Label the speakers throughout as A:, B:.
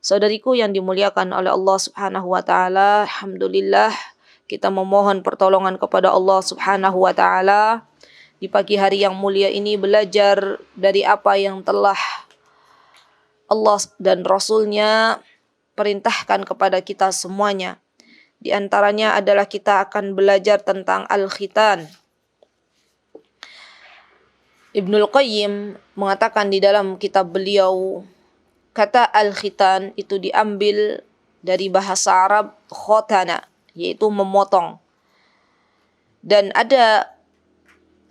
A: Saudariku yang dimuliakan oleh Allah Subhanahu wa taala, alhamdulillah kita memohon pertolongan kepada Allah Subhanahu wa taala di pagi hari yang mulia ini, belajar dari apa yang telah Allah dan Rasul-Nya perintahkan kepada kita semuanya. Di antaranya adalah kita akan belajar tentang al-khitan. Ibnul Qayyim mengatakan di dalam kitab beliau, kata al-khitan itu diambil dari bahasa Arab khotana, yaitu memotong. Dan ada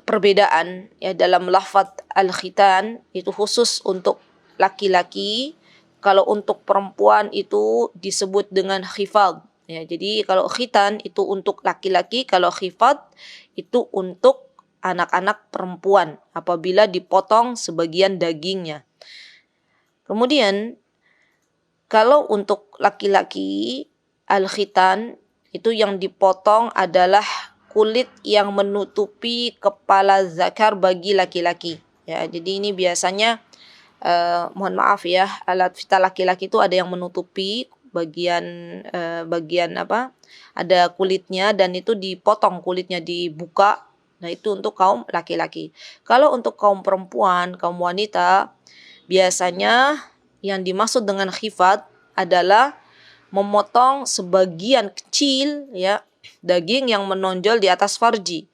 A: perbedaan ya dalam lafaz al-khitan, itu khusus untuk laki-laki. Kalau untuk perempuan itu disebut dengan khifad. Ya, jadi kalau khitan itu untuk laki-laki, kalau khifad itu untuk anak-anak perempuan apabila dipotong sebagian dagingnya. Kemudian kalau untuk laki-laki, al-khitan itu yang dipotong adalah kulit yang menutupi kepala zakar bagi laki-laki. Ya, jadi ini biasanya mohon maaf ya, alat vital laki-laki itu ada yang menutupi bagian apa? Ada kulitnya dan itu dipotong, kulitnya dibuka. Nah, itu untuk kaum laki-laki. Kalau untuk kaum perempuan, kaum wanita, biasanya yang dimaksud dengan khifat adalah memotong sebagian kecil ya daging yang menonjol di atas farji,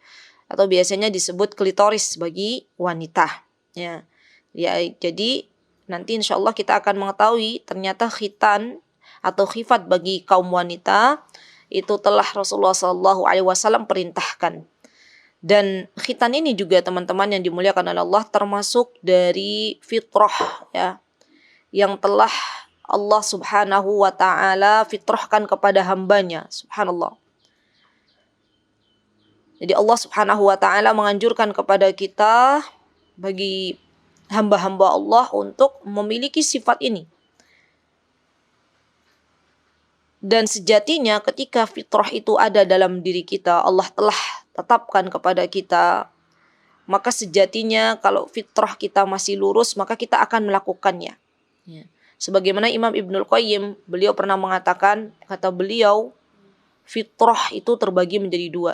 A: atau biasanya disebut klitoris bagi wanita. Ya, jadi nanti insyaallah kita akan mengetahui ternyata khitan atau khifat bagi kaum wanita itu telah Rasulullah SAW perintahkan. Dan khitan ini juga teman-teman yang dimuliakan oleh Allah termasuk dari fitrah ya, yang telah Allah Subhanahu wa taala fitrahkan kepada hambanya. Subhanallah. Jadi Allah Subhanahu wa taala menganjurkan kepada kita, bagi hamba-hamba Allah, untuk memiliki sifat ini. Dan sejatinya ketika fitrah itu ada dalam diri kita, Allah telah tetapkan kepada kita, maka sejatinya kalau fitrah kita masih lurus, maka kita akan melakukannya. Ya. Sebagaimana Imam Ibnul Qayyim, beliau pernah mengatakan, kata beliau, fitrah itu terbagi menjadi dua.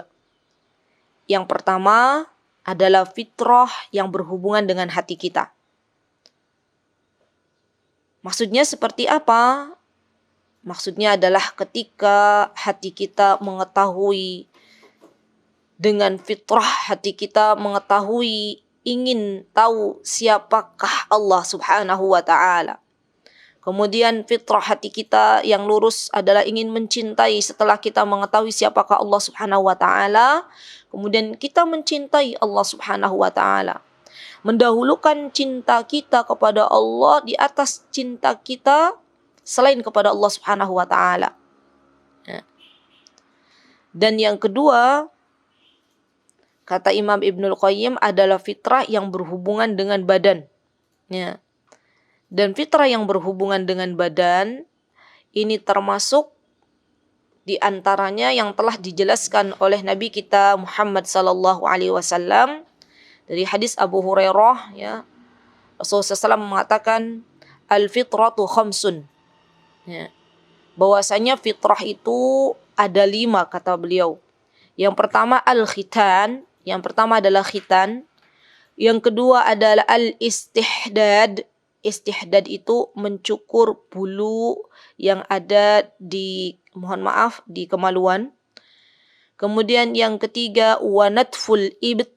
A: Yang pertama adalah fitrah yang berhubungan dengan hati kita. Maksudnya seperti apa? Maksudnya adalah ketika hati kita mengetahui, dengan fitrah hati kita mengetahui, ingin tahu siapakah Allah Subhanahu wa ta'ala. Kemudian fitrah hati kita yang lurus adalah ingin mencintai setelah kita mengetahui siapakah Allah Subhanahu wa ta'ala. Kemudian kita mencintai Allah Subhanahu wa ta'ala. Mendahulukan cinta kita kepada Allah di atas cinta kita selain kepada Allah Subhanahu wa ta'ala. Dan yang kedua, kata Imam Ibnul Qayyim, adalah fitrah yang berhubungan dengan badan. Ya. Dan fitrah yang berhubungan dengan badan ini termasuk di antaranya yang telah dijelaskan oleh Nabi kita Muhammad sallallahu alaihi wasallam dari hadis Abu Hurairah ya. Rasulullah SAW mengatakan al-fitratu khamsun. Ya. Bahwasanya fitrah itu ada 5 kata beliau. Yang pertama al-khitan, yang pertama adalah khitan. Yang kedua adalah al-istihdad. Istihdad itu mencukur bulu yang ada di, mohon maaf, di kemaluan. Kemudian yang ketiga wa natful ibt.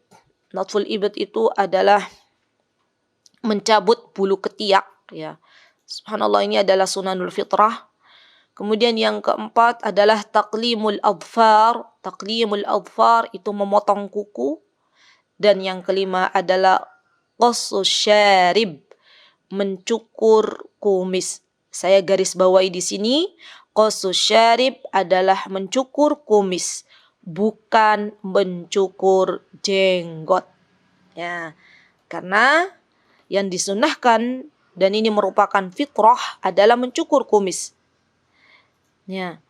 A: Natful ibt itu adalah mencabut bulu ketiak ya. Subhanallah, ini adalah sunanul fitrah. Kemudian yang keempat adalah taqlimul adfar. Taqlimul adfar itu memotong kuku. Dan yang kelima adalah qassus syarib, mencukur kumis. Saya garis bawahi di sini, qassus syarib adalah mencukur kumis, bukan mencukur jenggot. Ya, karena yang disunahkan dan ini merupakan fitrah adalah mencukur kumis. Ya.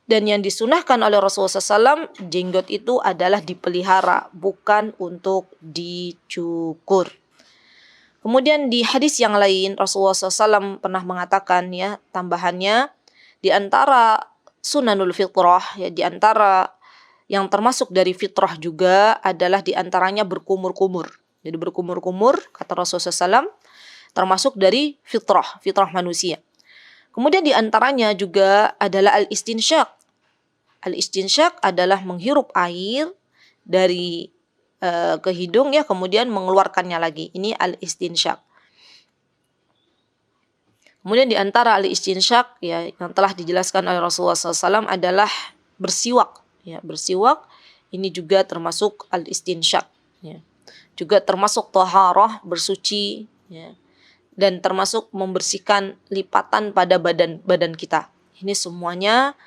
A: Dan yang disunahkan oleh Rasulullah SAW, jenggot itu adalah dipelihara, bukan untuk dicukur. Kemudian di hadis yang lain Rasulullah SAW pernah mengatakan, ya, tambahannya, di antara sunanul fitrah, ya, di antara yang termasuk dari fitrah juga adalah di antaranya berkumur-kumur. Jadi berkumur-kumur, kata Rasulullah SAW, termasuk dari fitrah, fitrah manusia. Kemudian di antaranya juga adalah al-istinsyak. Al-istinsyak adalah menghirup air dari ke hidung, ya, kemudian mengeluarkannya lagi. Ini al-istinsyak. Kemudian di antara al-istinsyak, ya, yang telah dijelaskan oleh Rasulullah SAW adalah bersiwak. Ya, bersiwak ini juga termasuk al-istinsyak. Ya. Juga termasuk taharah, bersuci, ya, dan termasuk membersihkan lipatan pada badan kita. Ini semuanya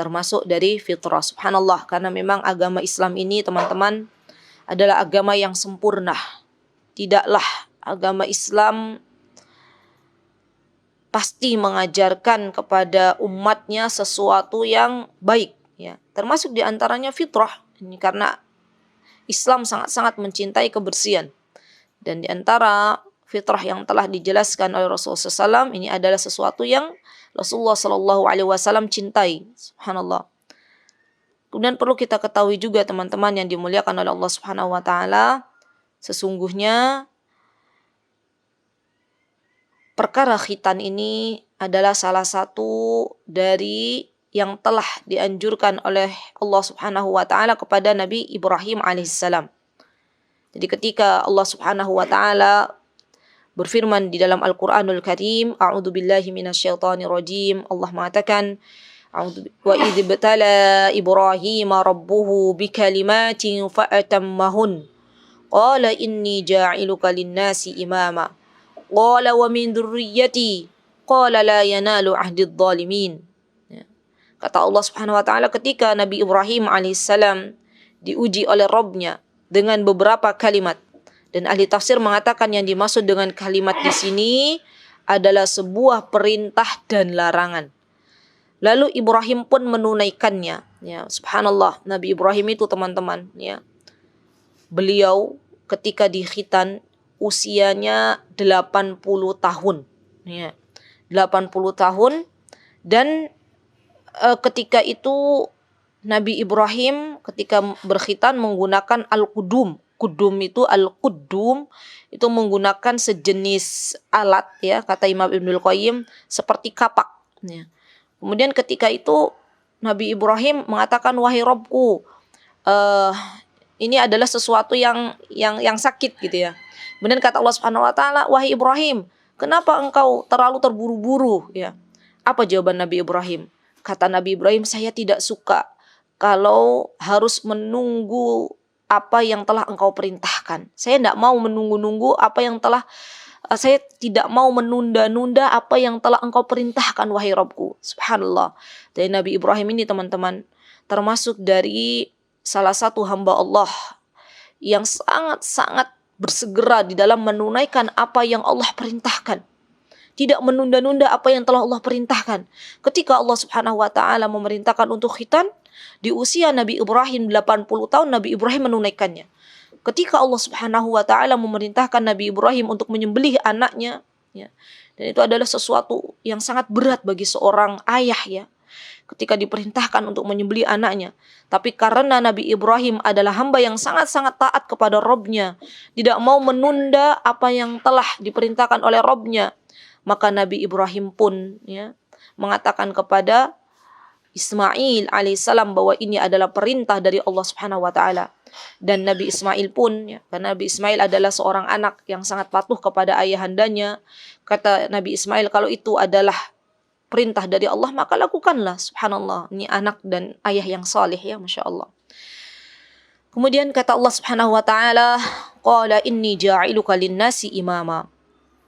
A: termasuk dari fitrah. Subhanallah, karena memang agama Islam ini, teman-teman, adalah agama yang sempurna. Tidaklah agama Islam pasti mengajarkan kepada umatnya sesuatu yang baik, ya. Termasuk diantaranya fitrah. Ini karena Islam sangat-sangat mencintai kebersihan. Dan diantara fitrah yang telah dijelaskan oleh Rasulullah SAW ini adalah sesuatu yang Rasulullah SAW cintai. Subhanallah. Kemudian perlu kita ketahui juga, teman-teman yang dimuliakan oleh Allah Subhanahu wa taala, sesungguhnya perkara khitan ini adalah salah satu dari yang telah dianjurkan oleh Allah Subhanahu wa taala kepada Nabi Ibrahim alaihissalam. Jadi ketika Allah Subhanahu wa taala berfirman di dalam Al-Qur'anul Karim, a'udzu billahi minasyaitonir rajim, Allah mengatakan, wa idh ibtala Ibrahim rabbuhu bikalimatin fa'atammahun qala inni ja'iluka lin-nasi imama qala wa min dzurriyyati qala la yanalu ahdidz zalimin. Kata Allah Subhanahu wa taala, ketika Nabi Ibrahim alaihissalam diuji oleh Rabb-Nya dengan beberapa kalimat, dan ahli tafsir mengatakan yang dimaksud dengan kalimat di sini adalah sebuah perintah dan larangan. Lalu Ibrahim pun menunaikannya. Ya, subhanallah, Nabi Ibrahim itu, teman-teman, ya, beliau ketika dikhitan usianya 80 tahun. Ya, 80 tahun. Dan ketika itu Nabi Ibrahim ketika berkhitan menggunakan al-qudum. Qudum itu al-qudum itu menggunakan sejenis alat, ya, kata Imam Ibnul Qayyim, seperti kapak. Ya. Kemudian ketika itu Nabi Ibrahim mengatakan, wahai Robku, ini adalah sesuatu yang sakit, gitu, ya. Kemudian kata Allah Subhanahu wa taala, wahai Ibrahim, kenapa engkau terlalu terburu-buru, ya? Apa jawaban Nabi Ibrahim? Kata Nabi Ibrahim, saya tidak suka kalau harus menunggu apa yang telah engkau perintahkan. Saya tidak mau menunggu-nunggu apa yang telah saya tidak mau menunda-nunda apa yang telah engkau perintahkan, wahai Rabbku. Subhanallah. Dari Nabi Ibrahim ini, teman-teman, termasuk dari salah satu hamba Allah yang sangat-sangat bersegera di dalam menunaikan apa yang Allah perintahkan. Tidak menunda-nunda apa yang telah Allah perintahkan. Ketika Allah Subhanahu wa taala memerintahkan untuk khitan, di usia Nabi Ibrahim 80 tahun, Nabi Ibrahim menunaikannya. Ketika Allah Subhanahu wa taala memerintahkan Nabi Ibrahim untuk menyembelih anaknya, ya, dan itu adalah sesuatu yang sangat berat bagi seorang ayah, ya, ketika diperintahkan untuk menyembelih anaknya. Tapi karena Nabi Ibrahim adalah hamba yang sangat-sangat taat kepada Rabb-Nya, tidak mau menunda apa yang telah diperintahkan oleh Rabb-Nya, maka Nabi Ibrahim pun, ya, mengatakan kepada Ismail alaihissalam bahwa ini adalah perintah dari Allah Subhanahu wa taala. Dan Nabi Ismail pun, ya, karena Nabi Ismail adalah seorang anak yang sangat patuh kepada ayahandanya, kata Nabi Ismail, kalau itu adalah perintah dari Allah maka lakukanlah. Subhanallah, ini anak dan ayah yang saleh, ya, Masya Allah. Kemudian kata Allah Subhanahu wa taala, qala inni ja'iluka lin-nasi imama.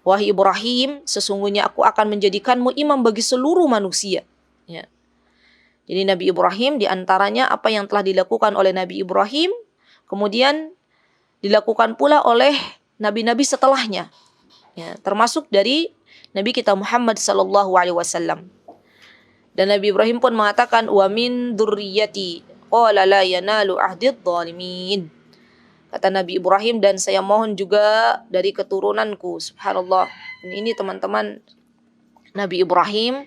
A: Wahai Ibrahim, sesungguhnya aku akan menjadikanmu imam bagi seluruh manusia. Ya. Jadi Nabi Ibrahim diantaranya apa yang telah dilakukan oleh Nabi Ibrahim, kemudian dilakukan pula oleh nabi-nabi setelahnya. Ya, termasuk dari Nabi kita Muhammad sallallahu alaihi wasallam. Dan Nabi Ibrahim pun mengatakan, wa min dzurriyyati qala la yanalu ahdidz zalimin. Kata Nabi Ibrahim, dan saya mohon juga dari keturunanku. Subhanallah. Dan ini teman-teman, Nabi Ibrahim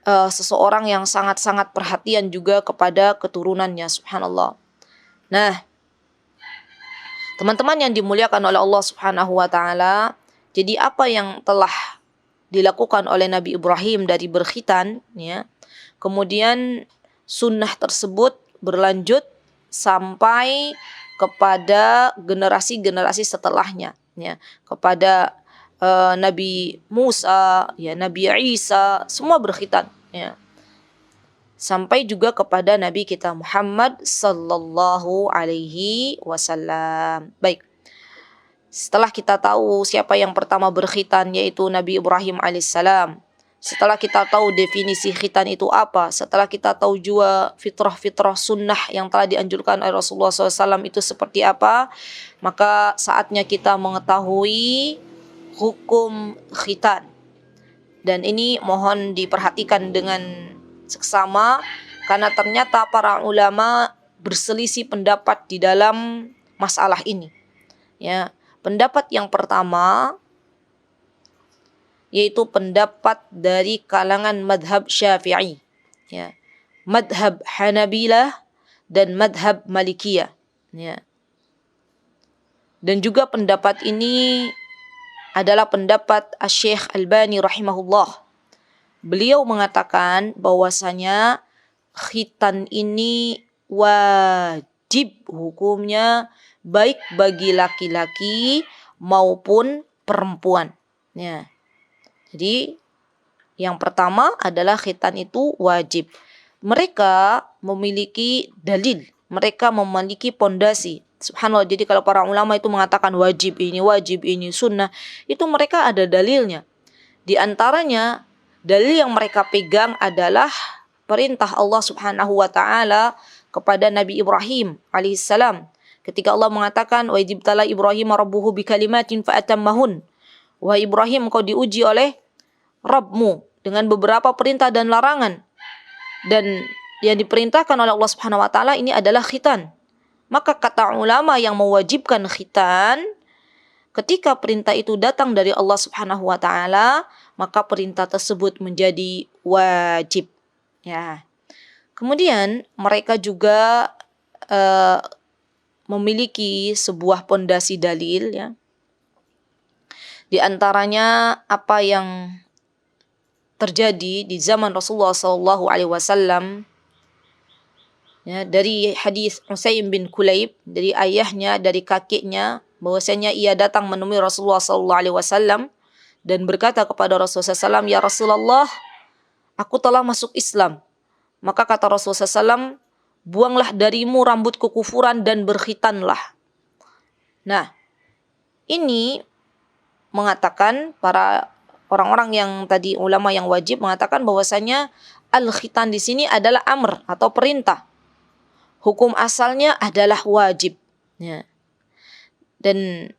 A: seseorang yang sangat-sangat perhatian juga kepada keturunannya. Subhanallah. Nah, teman-teman yang dimuliakan oleh Allah Subhanahu wa taala, jadi apa yang telah dilakukan oleh Nabi Ibrahim dari berkhitan, ya. Kemudian sunnah tersebut berlanjut sampai kepada generasi-generasi setelahnya, ya, kepada Nabi Musa, ya, Nabi Isa, semua berkhitan, ya. Sampai juga kepada Nabi kita Muhammad sallallahu alaihi wasallam. Baik. Setelah kita tahu siapa yang pertama berkhitan, yaitu Nabi Ibrahim alaihissalam. Setelah kita tahu definisi khitan itu apa, setelah kita tahu juga fitrah-fitrah sunnah yang telah dianjurkan oleh Rasulullah SAW itu seperti apa, maka saatnya kita mengetahui hukum khitan. Dan ini mohon diperhatikan dengan seksama, karena ternyata para ulama berselisih pendapat di dalam masalah ini. Ya, pendapat yang pertama yaitu pendapat dari kalangan madhab Syafi'i, ya, madhab Hanabilah dan madhab Malikiyah, ya. Dan juga pendapat ini adalah pendapat Asy-Syaikh Albani rahimahullah. Beliau mengatakan bahwasanya khitan ini wajib hukumnya, baik bagi laki-laki maupun perempuan, ya. Jadi yang pertama adalah khitan itu wajib. Mereka memiliki dalil, mereka memiliki pondasi. Subhanallah, jadi kalau para ulama itu mengatakan wajib ini sunnah, itu mereka ada dalilnya. Di antaranya dalil yang mereka pegang adalah perintah Allah Subhanahu wa taala kepada Nabi Ibrahim alaihissalam. Ketika Allah mengatakan wa idzibtala Ibrahim rabbuhu bikalimatin fa'atammahun. Wahai Ibrahim, engkau diuji oleh Rabbmu dengan beberapa perintah dan larangan. Dan yang diperintahkan oleh Allah Subhanahu wa taala ini adalah khitan. Maka kata ulama yang mewajibkan khitan, ketika perintah itu datang dari Allah Subhanahu wa taala, maka perintah tersebut menjadi wajib. Ya. Kemudian mereka juga memiliki sebuah pondasi dalil, ya. Di antaranya apa yang terjadi di zaman Rasulullah sallallahu alaihi wasallam, ya, dari hadis Usaim bin Kulaib, dari ayahnya, dari kakeknya, bahwasanya ia datang menemui Rasulullah sallallahu alaihi wasallam dan berkata kepada Rasulullah SAW, ya Rasulullah, aku telah masuk Islam. Maka kata Rasulullah SAW, buanglah darimu rambut kekufuran dan berkhitanlah. Nah, ini mengatakan para orang-orang yang tadi ulama yang wajib mengatakan bahwasanya al-khitan di sini adalah amr atau perintah. Hukum asalnya adalah wajib. Ya. Dan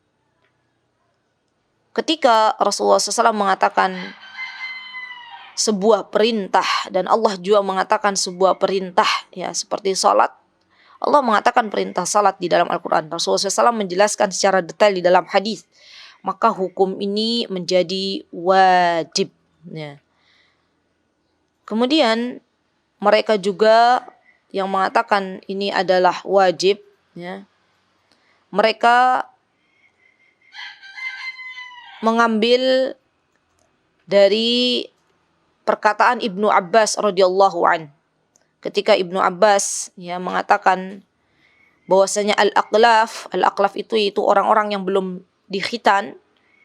A: ketika Rasulullah SAW mengatakan sebuah perintah dan Allah juga mengatakan sebuah perintah, ya, seperti salat, Allah mengatakan perintah salat di dalam Al-Quran. Rasulullah SAW menjelaskan secara detail di dalam hadis. Maka hukum ini menjadi wajib, ya. Kemudian mereka juga yang mengatakan ini adalah wajib, ya, mereka mengambil dari perkataan Ibnu Abbas radhiyallahu an. Ketika Ibnu Abbas, ya, mengatakan bahwasanya al-aqlaf itu orang-orang yang belum dikhitan,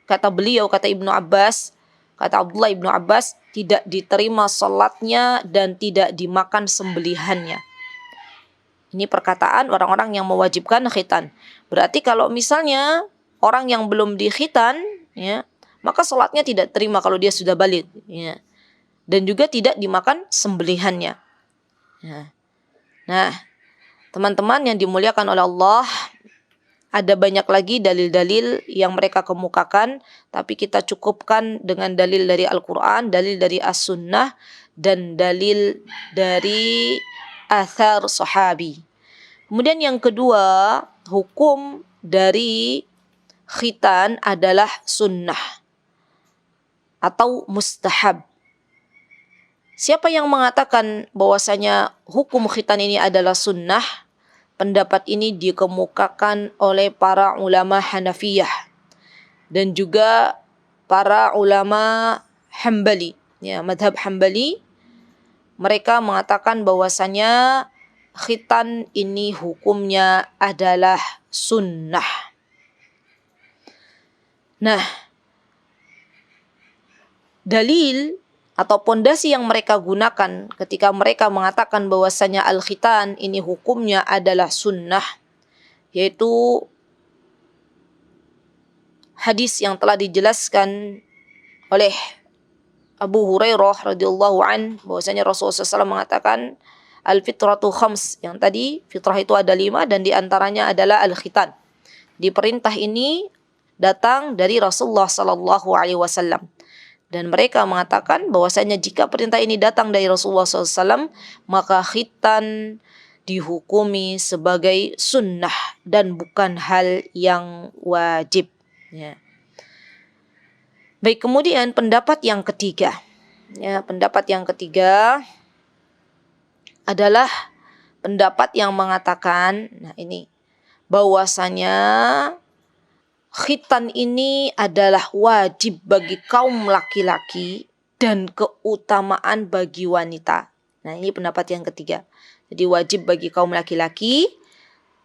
A: kata beliau, kata Ibnu Abbas, kata Abdullah Ibnu Abbas, tidak diterima salatnya dan tidak dimakan sembelihannya. Ini perkataan orang-orang yang mewajibkan khitan. Berarti kalau misalnya orang yang belum dikhitan, ya, maka salatnya tidak terima kalau dia sudah baligh, ya. Dan juga tidak dimakan sembelihannya. Ya. Nah, teman-teman yang dimuliakan oleh Allah, ada banyak lagi dalil-dalil yang mereka kemukakan, tapi kita cukupkan dengan dalil dari Al-Quran, dalil dari As-Sunnah, dan dalil dari athar sahabi. Kemudian yang kedua, hukum dari khitan adalah sunnah atau mustahab. Siapa yang mengatakan bahwasanya hukum khitan ini adalah sunnah, pendapat ini dikemukakan oleh para ulama Hanafiyah dan juga para ulama Hambali, ya, madhab Hambali. Mereka mengatakan bahwasanya khitan ini hukumnya adalah sunnah. Nah, dalil atau pondasi yang mereka gunakan ketika mereka mengatakan bahwasanya al-khitan ini hukumnya adalah sunnah, yaitu hadis yang telah dijelaskan oleh Abu Hurairah radhiyallahu an, bahwasanya Rasulullah SAW mengatakan al-fitratu khams, yang tadi fitrah itu ada 5 dan diantaranya adalah al-khitan. Di perintah ini datang dari Rasulullah SAW. Dan mereka mengatakan bahwasanya jika perintah ini datang dari Rasulullah SAW, maka khitan dihukumi sebagai sunnah dan bukan hal yang wajib. Ya. Baik, kemudian pendapat yang ketiga. Ya, pendapat yang ketiga adalah pendapat yang mengatakan, nah ini, bahwasanya khitan ini adalah wajib bagi kaum laki-laki dan keutamaan bagi wanita. Nah, ini pendapat yang ketiga. Jadi wajib bagi kaum laki-laki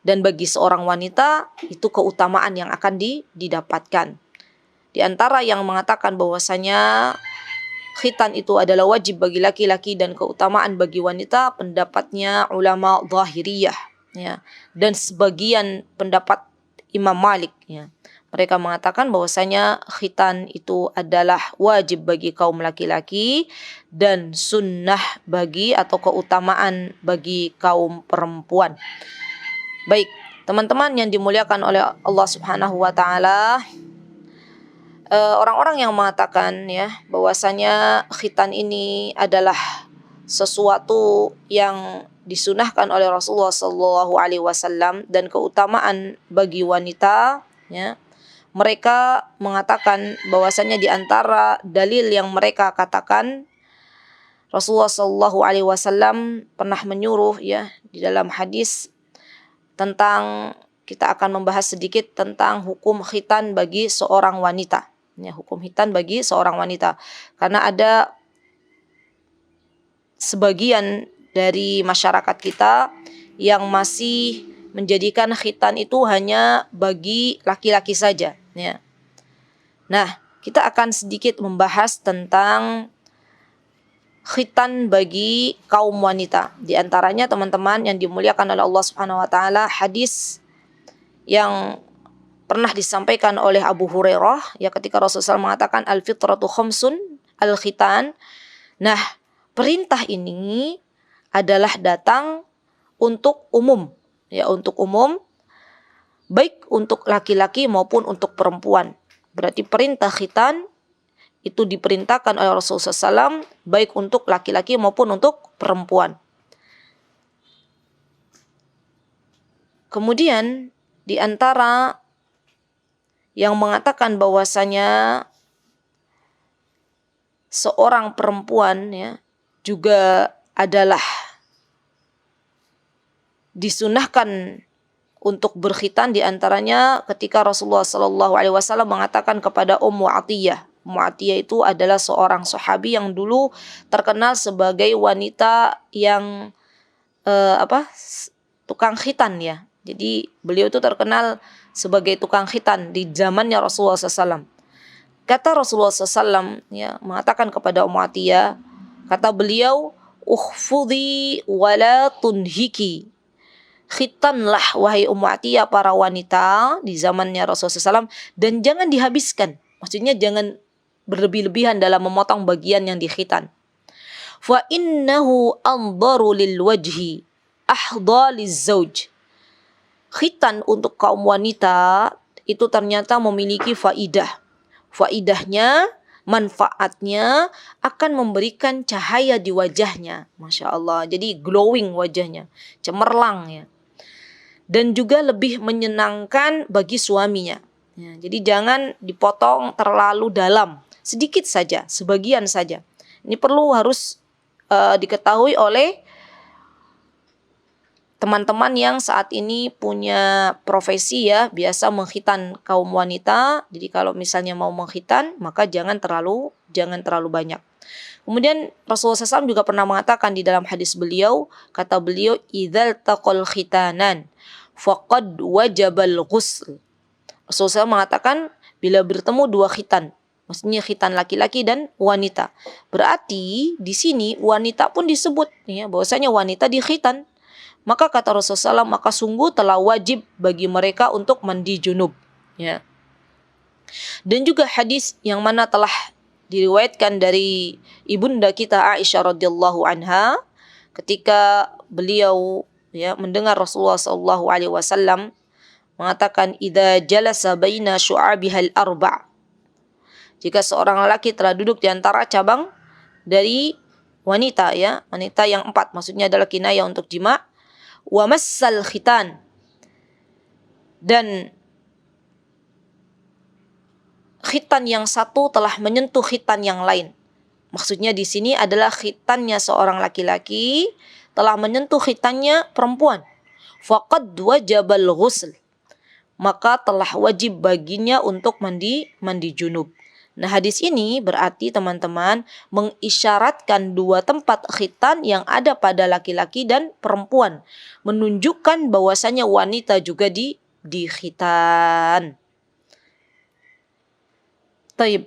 A: dan bagi seorang wanita itu keutamaan yang akan didapatkan. Di antara yang mengatakan bahwasanya khitan itu adalah wajib bagi laki-laki dan keutamaan bagi wanita, pendapatnya ulama Zahiriyah, ya, dan sebagian pendapat Imam Malik, ya. Mereka mengatakan bahwasanya khitan itu adalah wajib bagi kaum laki-laki dan sunnah bagi atau keutamaan bagi kaum perempuan. Baik, teman-teman yang dimuliakan oleh Allah Subhanahu wa taala, orang-orang yang mengatakan, ya, bahwasanya khitan ini adalah sesuatu yang disunahkan oleh Rasulullah SAW dan keutamaan bagi wanita, ya. Mereka mengatakan bahwasanya di antara dalil yang mereka katakan, Rasulullah SAW pernah menyuruh, ya, di dalam hadis tentang, kita akan membahas sedikit tentang hukum khitan bagi seorang wanita. Ya, hukum khitan bagi seorang wanita. Karena ada sebagian dari masyarakat kita yang masih menjadikan khitan itu hanya bagi laki-laki saja, ya. Nah, kita akan sedikit membahas tentang khitan bagi kaum wanita. Di antaranya, teman-teman yang dimuliakan oleh Allah Subhanahu wa taala, hadis yang pernah disampaikan oleh Abu Hurairah, ya, ketika Rasulullah SAW mengatakan al-fitratu khamsun, al-khitan. Nah, perintah ini adalah datang untuk umum, ya, untuk umum, baik untuk laki-laki maupun untuk perempuan. Berarti perintah khitan itu diperintahkan oleh Rasulullah SAW baik untuk laki-laki maupun untuk perempuan. Kemudian di antara yang mengatakan bahwasanya seorang perempuan, ya, juga adalah disunahkan untuk berkhitan, di antaranya ketika Rasulullah SAW mengatakan kepada Ummu Atiyah. Ummu Atiyah itu adalah seorang sahabi yang dulu terkenal sebagai wanita yang tukang khitan, ya. Jadi beliau itu terkenal sebagai tukang khitan di zamannya Rasulullah SAW. Kata Rasulullah SAW, ya, mengatakan kepada Ummu Atiyah, kata beliau, ukhfudhi wala tunhiki. Khitanlah wahai Ummu Atiyah para wanita di zamannya Rasulullah SAW, dan jangan dihabiskan. Maksudnya jangan berlebih-lebihan dalam memotong bagian yang dikhitan. Fa innahu andaru lil wajhi ahdha lizauj. Khitan untuk kaum wanita itu ternyata memiliki faidah. Faidahnya, manfaatnya akan memberikan cahaya di wajahnya. Masya Allah. Jadi glowing wajahnya, cemerlang, ya. dan juga lebih menyenangkan bagi suaminya. Ya, jadi jangan dipotong terlalu dalam, sedikit saja, sebagian saja. Ini perlu harus diketahui oleh teman-teman yang saat ini punya profesi ya, biasa mengkhitan kaum wanita. Jadi kalau misalnya mau mengkhitan, maka jangan terlalu banyak. Kemudian Rasulullah SAW juga pernah mengatakan di dalam hadis beliau, kata beliau, idzal taqal khitanan faqad wajabal ghusl. Rasulullah SAW mengatakan bila bertemu dua khitan, maksudnya khitan laki-laki dan wanita. Berarti di sini wanita pun disebut ya, bahwasanya wanita dikhitan. Maka kata Rasulullah SAW, maka sungguh telah wajib bagi mereka untuk mandi junub. Ya. Dan juga hadis yang mana telah diriwayatkan dari ibunda kita Aisyah radhiyallahu anha, ketika beliau ya mendengar Rasulullah SAW mengatakan, idza jalasa baina syu'abihal arba'. Jika seorang lelaki telah duduk di antara cabang dari wanita ya, wanita yang 4, maksudnya adalah kinayah untuk jima'. Wa massal khitan, dan khitan yang satu telah menyentuh khitan yang lain. Maksudnya di sini adalah khitannya seorang laki-laki telah menyentuh khitannya perempuan. Faqad wajabal ghusl, maka telah wajib baginya untuk mandi junub. Nah, hadis ini berarti teman-teman mengisyaratkan dua tempat khitan yang ada pada laki-laki dan perempuan, menunjukkan bahwasanya wanita juga dikhitan. Taib.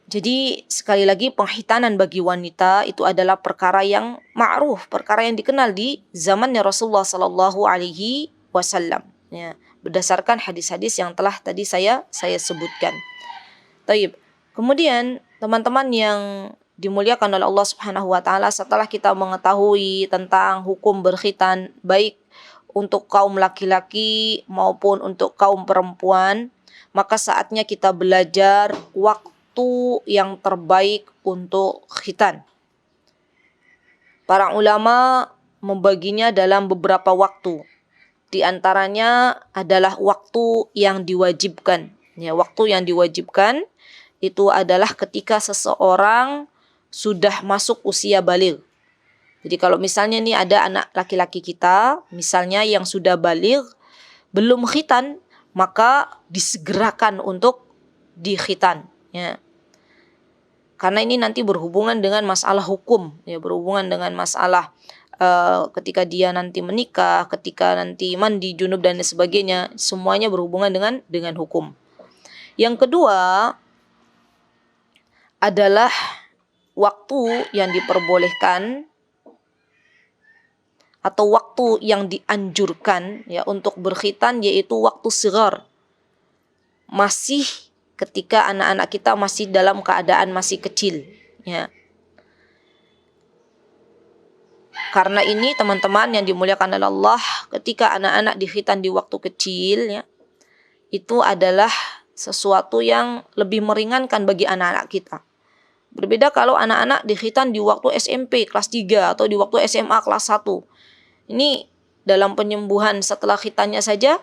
A: Jadi sekali lagi penghitanan bagi wanita itu adalah perkara yang ma'ruf, perkara yang dikenal di zamannya Rasulullah sallallahu alaihi wasallam. Ya, berdasarkan hadis-hadis yang telah tadi saya sebutkan. Taib. Kemudian teman-teman yang dimuliakan oleh Allah Subhanahu wa taala, setelah kita mengetahui tentang hukum berkhitan baik untuk kaum laki-laki maupun untuk kaum perempuan, maka saatnya kita belajar waktu yang terbaik untuk khitan. Para ulama membaginya dalam beberapa waktu. Di antaranya adalah waktu yang diwajibkan. Ya, waktu yang diwajibkan itu adalah ketika seseorang sudah masuk usia baligh. Jadi kalau misalnya nih ada anak laki-laki kita, misalnya yang sudah baligh, belum khitan, maka disegerakan untuk dikhitan. Ya. Karena ini nanti berhubungan dengan masalah hukum, ya, berhubungan dengan masalah ketika dia nanti menikah, ketika nanti mandi junub dan sebagainya, semuanya berhubungan dengan hukum. Yang kedua adalah waktu yang diperbolehkan atau waktu yang dianjurkan ya untuk berkhitan, yaitu waktu sighar. Masih ketika anak-anak kita masih dalam keadaan masih kecil ya. Karena ini teman-teman yang dimuliakan oleh Allah, ketika anak-anak dikhitan di waktu kecil ya, itu adalah sesuatu yang lebih meringankan bagi anak-anak kita. Berbeda kalau anak-anak dikhitan di waktu SMP kelas 3 atau di waktu SMA kelas 1. Ini dalam penyembuhan setelah khitannya saja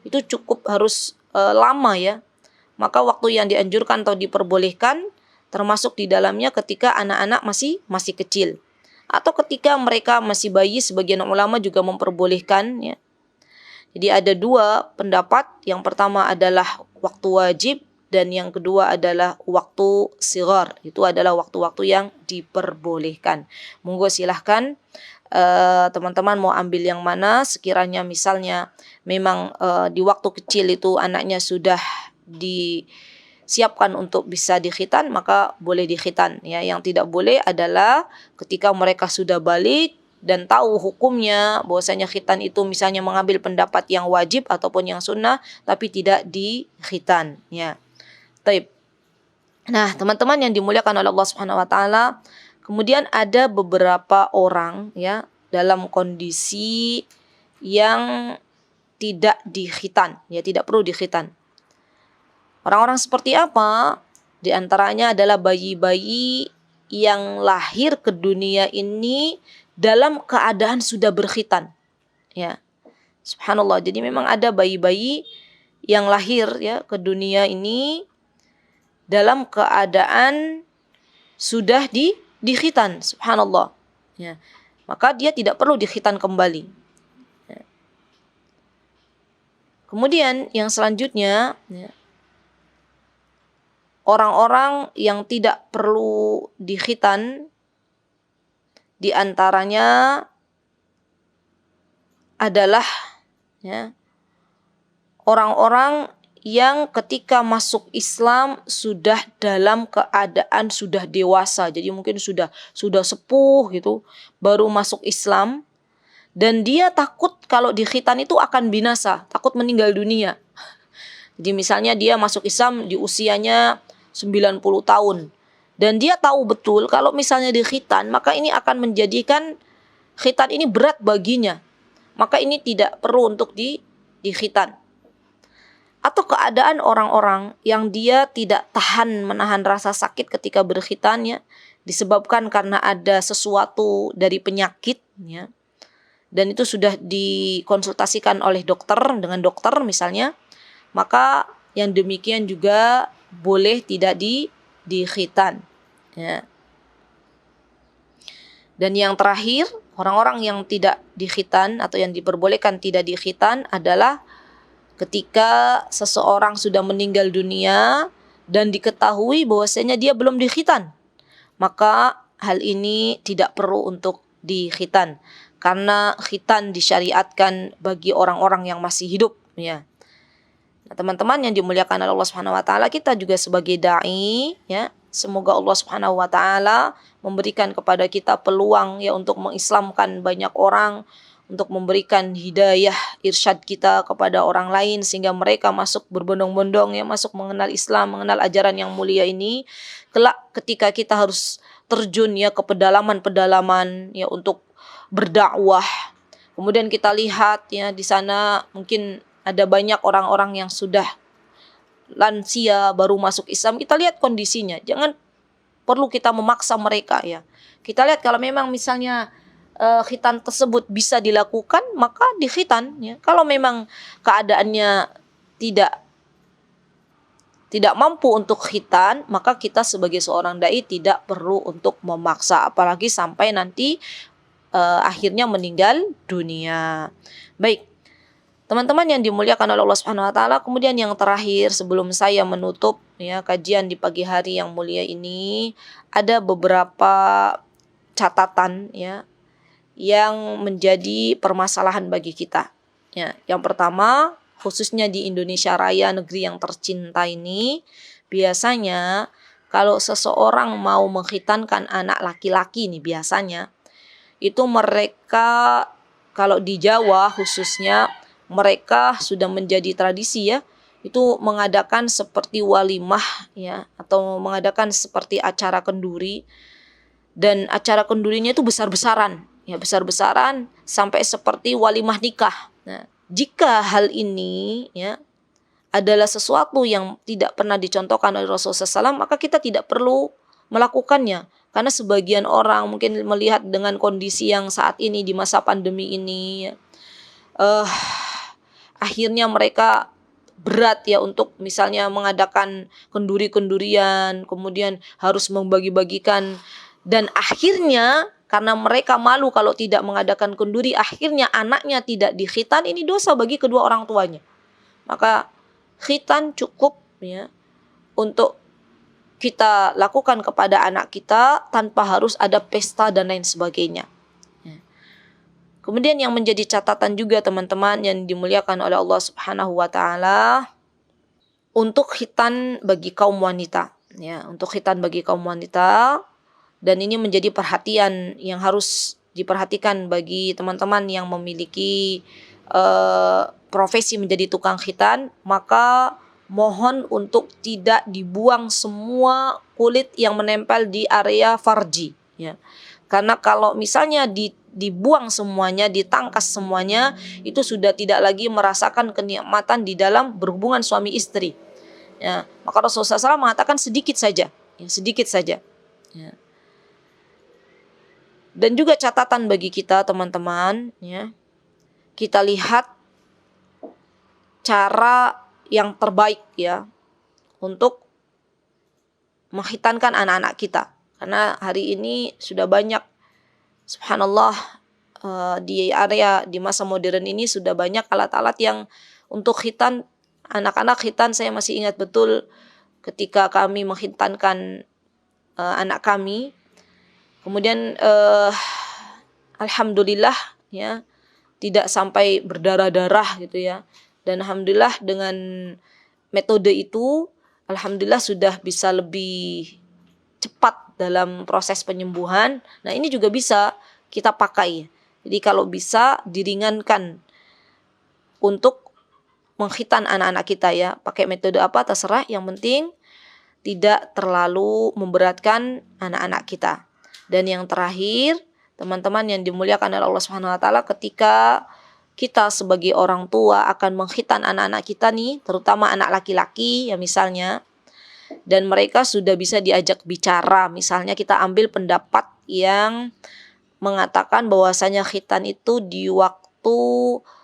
A: itu cukup harus lama ya. Maka waktu yang dianjurkan atau diperbolehkan termasuk di dalamnya ketika anak-anak masih kecil. Atau ketika mereka masih bayi, sebagian ulama juga memperbolehkan ya. Jadi ada dua pendapat. Yang pertama adalah waktu wajib dan yang kedua adalah waktu sighar. Itu adalah waktu-waktu yang diperbolehkan. Monggo silahkan teman-teman mau ambil yang mana. Sekiranya misalnya memang di waktu kecil itu anaknya sudah disiapkan untuk bisa dikhitan, maka boleh dikhitan ya. Yang tidak boleh adalah ketika mereka sudah balik dan tahu hukumnya, bahwasanya khitan itu misalnya mengambil pendapat yang wajib ataupun yang sunnah tapi tidak dikhitan ya. Taib. Nah, teman-teman yang dimuliakan oleh Allah Subhanahu wa taala, kemudian ada beberapa orang ya dalam kondisi yang tidak dikhitan, ya tidak perlu dikhitan. Orang-orang seperti apa? Di antaranya adalah bayi-bayi yang lahir ke dunia ini dalam keadaan sudah berkhitan. Ya. Subhanallah. Jadi memang ada bayi-bayi yang lahir ya ke dunia ini dalam keadaan sudah dikhitan, subhanallah. Ya. Maka dia tidak perlu dikhitan kembali. Ya. Kemudian yang selanjutnya, ya, orang-orang yang tidak perlu dikhitan di antaranya adalah ya, orang-orang yang ketika masuk Islam sudah dalam keadaan sudah dewasa, jadi mungkin sudah sepuh gitu, baru masuk Islam dan dia takut kalau dikhitan itu akan binasa, takut meninggal dunia. Jadi misalnya dia masuk Islam di usianya 90 tahun dan dia tahu betul kalau misalnya dikhitan maka ini akan menjadikan khitan ini berat baginya. Maka ini tidak perlu untuk dikhitan. Atau keadaan orang-orang yang dia tidak tahan menahan rasa sakit ketika berkhitan ya, disebabkan karena ada sesuatu dari penyakit ya, dan itu sudah dikonsultasikan oleh dokter dengan dokter misalnya, maka yang demikian juga boleh tidak dikhitan ya. Dan yang terakhir, orang-orang yang tidak dikhitan atau yang diperbolehkan tidak dikhitan adalah ketika seseorang sudah meninggal dunia dan diketahui bahwasanya dia belum dikhitan. Maka hal ini tidak perlu untuk dikhitan karena khitan disyariatkan bagi orang-orang yang masih hidup ya. Nah, teman-teman yang dimuliakan oleh Allah Subhanahu wa taala, kita juga sebagai dai ya, semoga Allah Subhanahu wa taala memberikan kepada kita peluang ya untuk mengislamkan banyak orang, untuk memberikan hidayah irsyad kita kepada orang lain sehingga mereka masuk berbondong-bondong ya, masuk mengenal Islam, mengenal ajaran yang mulia ini. Kelak ketika kita harus terjun ya ke pedalaman-pedalaman ya untuk berdakwah. Kemudian kita lihat ya di sana mungkin ada banyak orang-orang yang sudah lansia baru masuk Islam. Kita lihat kondisinya. Jangan perlu kita memaksa mereka ya. Kita lihat kalau memang misalnya khitan tersebut bisa dilakukan, maka dikhitan ya. Kalau memang keadaannya tidak mampu untuk khitan, maka kita sebagai seorang dai tidak perlu untuk memaksa, apalagi sampai nanti akhirnya meninggal dunia. Baik. Teman-teman yang dimuliakan oleh Allah Subhanahu wa taala, kemudian yang terakhir sebelum saya menutup ya kajian di pagi hari yang mulia ini, ada beberapa catatan ya yang menjadi permasalahan bagi kita. Ya, yang pertama, khususnya di Indonesia Raya, negeri yang tercinta ini, biasanya kalau seseorang mau mengkhitankan anak laki-laki nih biasanya itu mereka kalau di Jawa khususnya mereka sudah menjadi tradisi ya, itu mengadakan seperti walimah ya, atau mengadakan seperti acara kenduri, dan acara kendurinya itu besar-besaran ya, besar-besaran sampai seperti walimah nikah. Nah, jika hal ini ya adalah sesuatu yang tidak pernah dicontohkan oleh Rasulullah SAW, maka kita tidak perlu melakukannya. Karena sebagian orang mungkin melihat dengan kondisi yang saat ini di masa pandemi ini ya, akhirnya mereka berat ya untuk misalnya mengadakan kenduri-kendurian, kemudian harus membagi-bagikan, dan akhirnya karena mereka malu kalau tidak mengadakan kenduri, akhirnya anaknya tidak dikhitan. Ini dosa bagi kedua orang tuanya. Maka khitan cukup ya untuk kita lakukan kepada anak kita tanpa harus ada pesta dan lain sebagainya. Kemudian yang menjadi catatan juga teman-teman yang dimuliakan oleh Allah Subhanahu wa taala, untuk khitan bagi kaum wanita ya, untuk khitan bagi kaum wanita, dan ini menjadi perhatian yang harus diperhatikan bagi teman-teman yang memiliki profesi menjadi tukang khitan, maka mohon untuk tidak dibuang semua kulit yang menempel di area farji ya. Karena kalau misalnya dibuang semuanya, ditangkas semuanya, itu sudah tidak lagi merasakan kenikmatan di dalam berhubungan suami istri. Ya, maka Rasulullah SAW mengatakan sedikit saja, ya, sedikit saja. Ya. Dan juga catatan bagi kita teman-teman, ya, kita lihat cara yang terbaik ya untuk mengkhitankan anak-anak kita. Karena hari ini sudah banyak, subhanallah, di masa modern ini sudah banyak alat-alat yang untuk khitan anak-anak. Khitan, saya masih ingat betul ketika kami mengkhitankan anak kami. Kemudian alhamdulillah ya, tidak sampai berdarah-darah gitu ya. Dan alhamdulillah dengan metode itu, alhamdulillah sudah bisa lebih cepat dalam proses penyembuhan. Nah, ini juga bisa kita pakai. Jadi kalau bisa diringankan untuk mengkhitan anak-anak kita ya. Pakai metode apa terserah, yang penting tidak terlalu memberatkan anak-anak kita. Dan yang terakhir, teman-teman yang dimuliakan oleh Allah Subhanahu wa taala, ketika kita sebagai orang tua akan mengkhitan anak-anak kita nih, terutama anak laki-laki ya misalnya, dan mereka sudah bisa diajak bicara. Misalnya kita ambil pendapat yang mengatakan bahwasanya khitan itu di waktu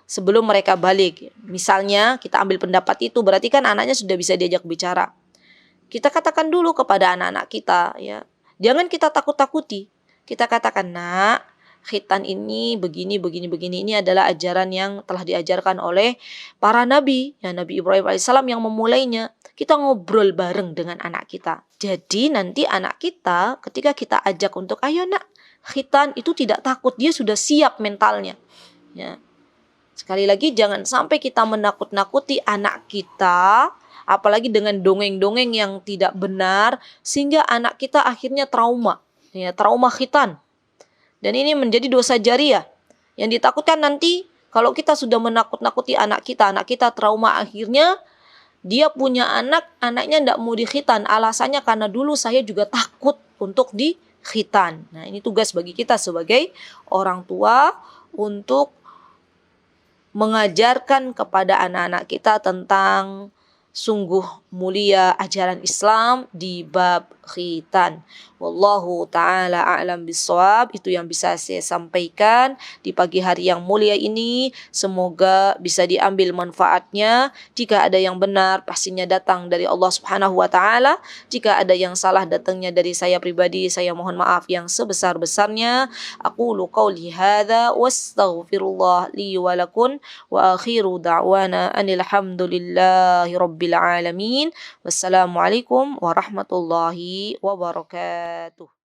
A: sebelum mereka balik. Misalnya kita ambil pendapat itu, berarti kan anaknya sudah bisa diajak bicara. Kita katakan dulu kepada anak-anak kita ya. Jangan kita takut-takuti. Kita katakan, "Nak, khitan ini begini. Ini adalah ajaran yang telah diajarkan oleh para nabi. Ya, Nabi Ibrahim alaihissalam yang memulainya." Kita ngobrol bareng dengan anak kita. Jadi nanti anak kita ketika kita ajak untuk, "Ayo nak, khitan," itu tidak takut. Dia sudah siap mentalnya. Ya. Sekali lagi, jangan sampai kita menakut-nakuti anak kita, apalagi dengan dongeng-dongeng yang tidak benar, sehingga anak kita akhirnya trauma, ya, trauma khitan. Dan ini menjadi dosa jariah. Yang ditakutkan nanti kalau kita sudah menakut-nakuti anak kita trauma, akhirnya dia punya anak, anaknya tidak mau dikhitan. Alasannya karena dulu saya juga takut untuk dikhitan. Nah, ini tugas bagi kita sebagai orang tua untuk mengajarkan kepada anak-anak kita tentang sungguh mulia ajaran Islam di bab khitan. Wallahu ta'ala a'lam bissawab. Itu yang bisa saya sampaikan di pagi hari yang mulia ini. Semoga bisa diambil manfaatnya. Jika ada yang benar, pastinya datang dari Allah Subhanahu wa ta'ala. Jika ada yang salah, datangnya dari saya pribadi. Saya mohon maaf yang sebesar-besarnya. Aqulu qawli hadza wastaghfirullah li wa lakum wa akhiru da'wana anil hamdulillahi rabbil alamin. Wassalamualaikum warahmatullahi wabarakatuh.